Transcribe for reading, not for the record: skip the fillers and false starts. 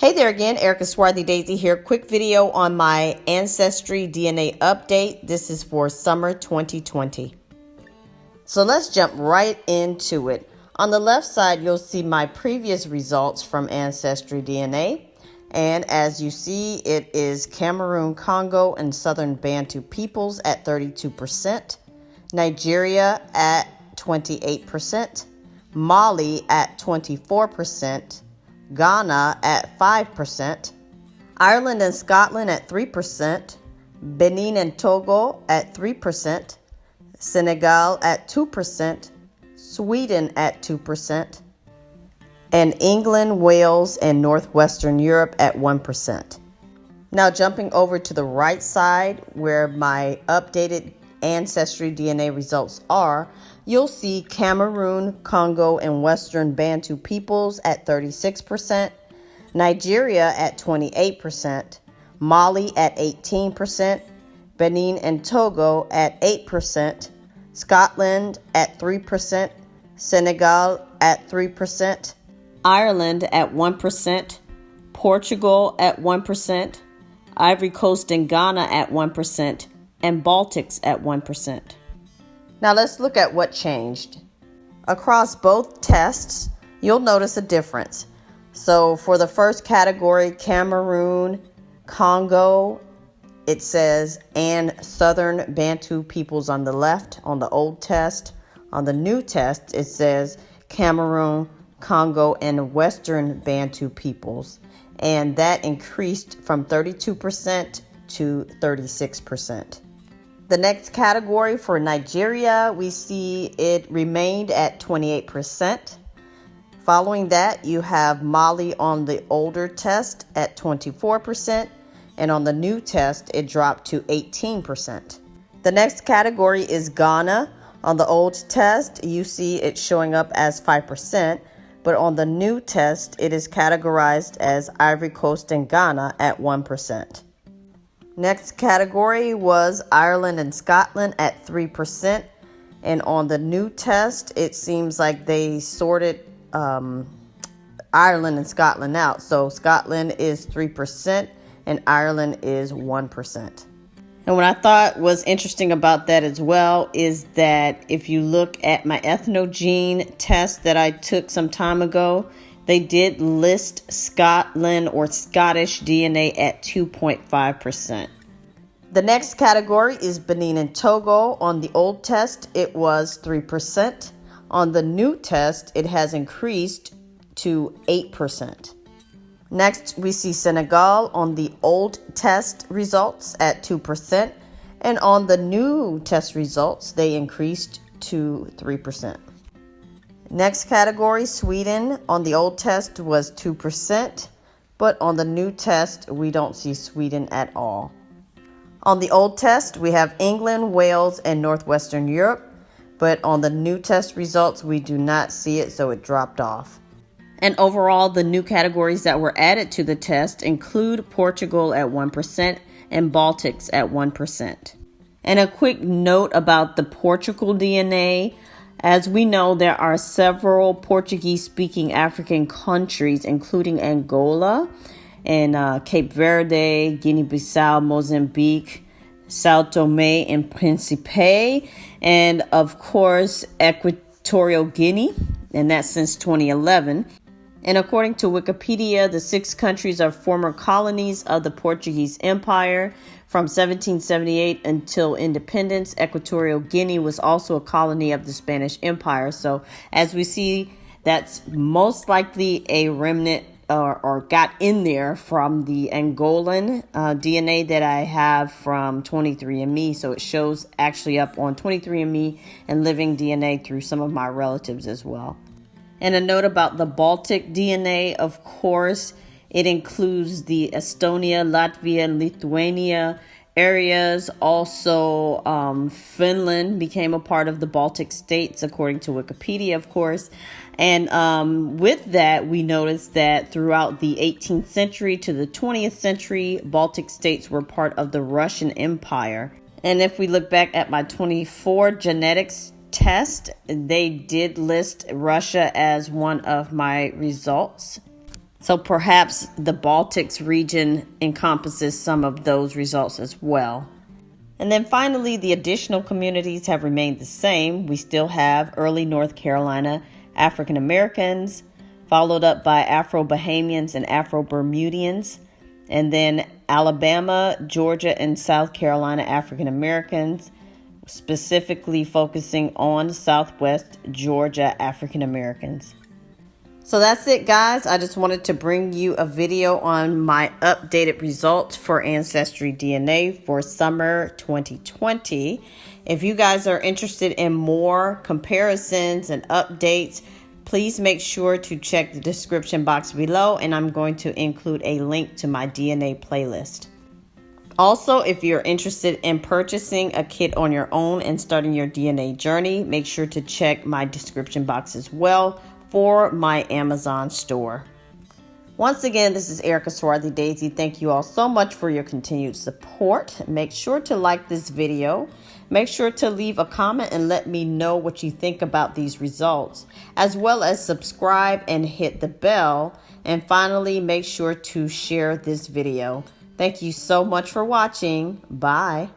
Hey there again, Erica Swarthy Daisy here. Quick video on my Ancestry DNA update. This is for summer 2020. So let's jump right into it. On the left side, you'll see my previous results from Ancestry DNA. And as you see, it is Cameroon, Congo, and Southern Bantu peoples at 32%, Nigeria at 28%, Mali at 24%, Ghana at 5%, Ireland and Scotland at 3%, Benin and Togo at 3%, Senegal at 2%, Sweden at 2%, and England, Wales, and Northwestern Europe at 1%. Now jumping over to the right side where my updated Ancestry DNA results are, you'll see Cameroon, Congo, and Western Bantu peoples at 36%, Nigeria at 28%, Mali at 18%, Benin and Togo at 8%, Scotland at 3%, Senegal at 3%, Ireland at 1%, Portugal at 1%, Ivory Coast and Ghana at 1%, and Baltics at 1%. Now let's look at what changed. Across both tests, you'll notice a difference. So for the first category, Cameroon, Congo, it says, and Southern Bantu peoples on the left on the old test. On the new test, it says Cameroon, Congo, and Western Bantu peoples. And that increased from 32% to 36%. The next category for Nigeria, we see it remained at 28%. Following that, you have Mali on the older test at 24%, and on the new test, it dropped to 18%. The next category is Ghana. On the old test, you see it showing up as 5%, but on the new test, it is categorized as Ivory Coast and Ghana at 1%. Next category was Ireland and Scotland at 3%. And on the new test, it seems like they sorted Ireland and Scotland out. So Scotland is 3% and Ireland is 1%. And what I thought was interesting about that as well is that if you look at my ethnogene test that I took some time ago, they did list Scotland or Scottish DNA at 2.5%. The next category is Benin and Togo. On the old test, it was 3%. On the new test, it has increased to 8%. Next, we see Senegal on the old test results at 2%. And on the new test results, they increased to 3%. Next category, Sweden on the old test was 2%, but on the new test, we don't see Sweden at all. On the old test, we have England, Wales, and Northwestern Europe, but on the new test results, we do not see it, so it dropped off. And overall, the new categories that were added to the test include Portugal at 1% and Baltics at 1%. And a quick note about the Portugal DNA. As we know, there are several Portuguese-speaking African countries, including Angola and Cape Verde, Guinea-Bissau, Mozambique, Sao Tome and Principe, and of course, Equatorial Guinea, and that's since 2011. And according to Wikipedia, the 6 countries are former colonies of the Portuguese Empire. From 1778 until independence, Equatorial Guinea was also a colony of the Spanish Empire. So as we see, that's most likely a remnant or got in there from the Angolan DNA that I have from 23andMe. So it shows actually up on 23andMe and living DNA through some of my relatives as well. And a note about the Baltic DNA, of course, it includes the Estonia, Latvia, and Lithuania areas. Also, Finland became a part of the Baltic states, according to Wikipedia, of course. And with that, we noticed that throughout the 18th century to the 20th century, Baltic states were part of the Russian Empire. And if we look back at my 24 genetics test, they did list Russia as one of my results. So perhaps the Baltics region encompasses some of those results as well. And then finally, the additional communities have remained the same. We still have early North Carolina African Americans, followed up by Afro-Bahamians and Afro-Bermudians, and then Alabama, Georgia, and South Carolina African Americans, specifically focusing on Southwest Georgia African Americans. So that's it, guys. I just wanted to bring you a video on my updated results for Ancestry DNA for summer 2020. If you guys are interested in more comparisons and updates, please make sure to check the description box below, and I'm going to include a link to my DNA playlist. Also, if you're interested in purchasing a kit on your own and starting your DNA journey, make sure to check my description box as well for my Amazon store. Once again, this is Erica Swarthy Daisy. Thank you all so much for your continued support. Make sure to like this video. Make sure to leave a comment and let me know what you think about these results, as well as subscribe and hit the bell. And finally, make sure to share this video. Thank you so much for watching. Bye.